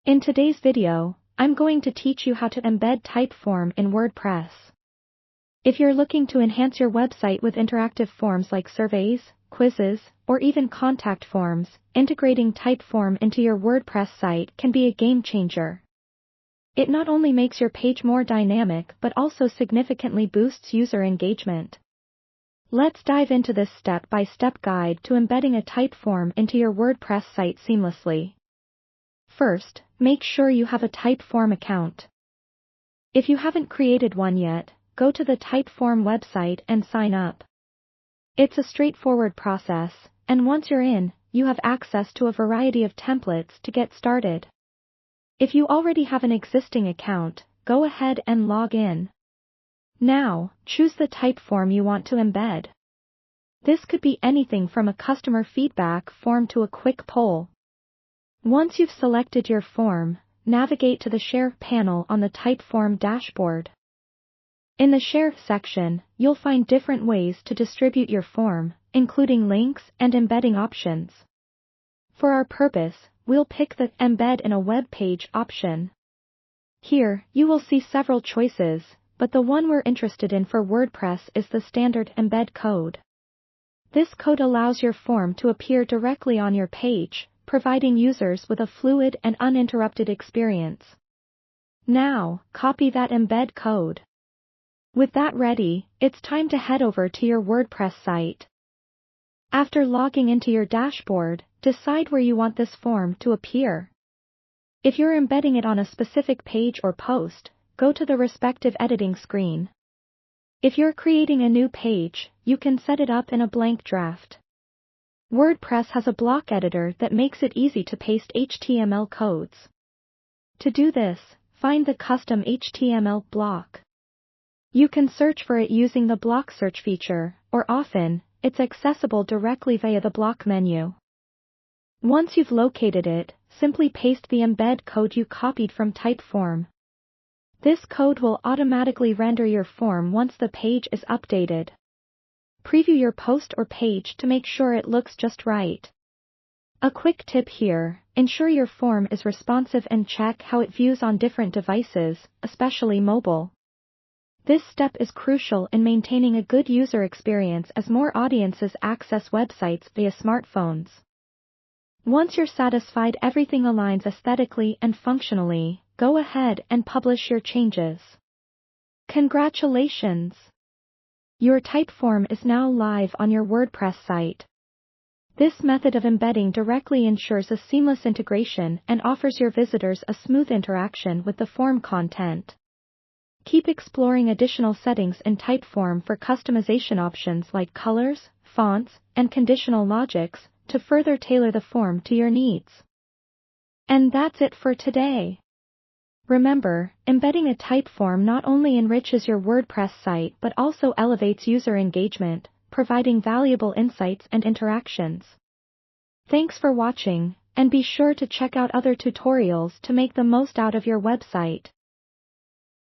In today's video, I'm going to teach you how to embed Typeform in WordPress. If you're looking to enhance your website with interactive forms like surveys, quizzes, or even contact forms, integrating Typeform into your WordPress site can be a game changer. It not only makes your page more dynamic but also significantly boosts user engagement. Let's dive into this step-by-step guide to embedding a Typeform into your WordPress site seamlessly. First, make sure you have a Typeform account. If you haven't created one yet, go to the Typeform website and sign up. It's a straightforward process, and once you're in, you have access to a variety of templates to get started. If you already have an existing account, go ahead and log in. Now, choose the Typeform you want to embed. This could be anything from a customer feedback form to a quick poll. Once you've selected your form, navigate to the Share panel on the Typeform dashboard. In the Share section, you'll find different ways to distribute your form, including links and embedding options. For our purpose, we'll pick the Embed in a Web Page option. Here, you will see several choices, but the one we're interested in for WordPress is the standard embed code. This code allows your form to appear directly on your page, providing users with a fluid and uninterrupted experience. Now, copy that embed code. With that ready, it's time to head over to your WordPress site. After logging into your dashboard, decide where you want this form to appear. If you're embedding it on a specific page or post, go to the respective editing screen. If you're creating a new page, you can set it up in a blank draft. WordPress has a block editor that makes it easy to paste HTML codes. To do this, find the custom HTML block. You can search for it using the block search feature, or often, it's accessible directly via the block menu. Once you've located it, simply paste the embed code you copied from Typeform. This code will automatically render your form once the page is updated. Preview your post or page to make sure it looks just right. A quick tip here, ensure your form is responsive and check how it views on different devices, especially mobile. This step is crucial in maintaining a good user experience as more audiences access websites via smartphones. Once you're satisfied everything aligns aesthetically and functionally, go ahead and publish your changes. Congratulations! Your Typeform is now live on your WordPress site. This method of embedding directly ensures a seamless integration and offers your visitors a smooth interaction with the form content. Keep exploring additional settings in Typeform for customization options like colors, fonts, and conditional logics to further tailor the form to your needs. And that's it for today. Remember, embedding a Typeform not only enriches your WordPress site but also elevates user engagement, providing valuable insights and interactions. Thanks for watching, and be sure to check out other tutorials to make the most out of your website.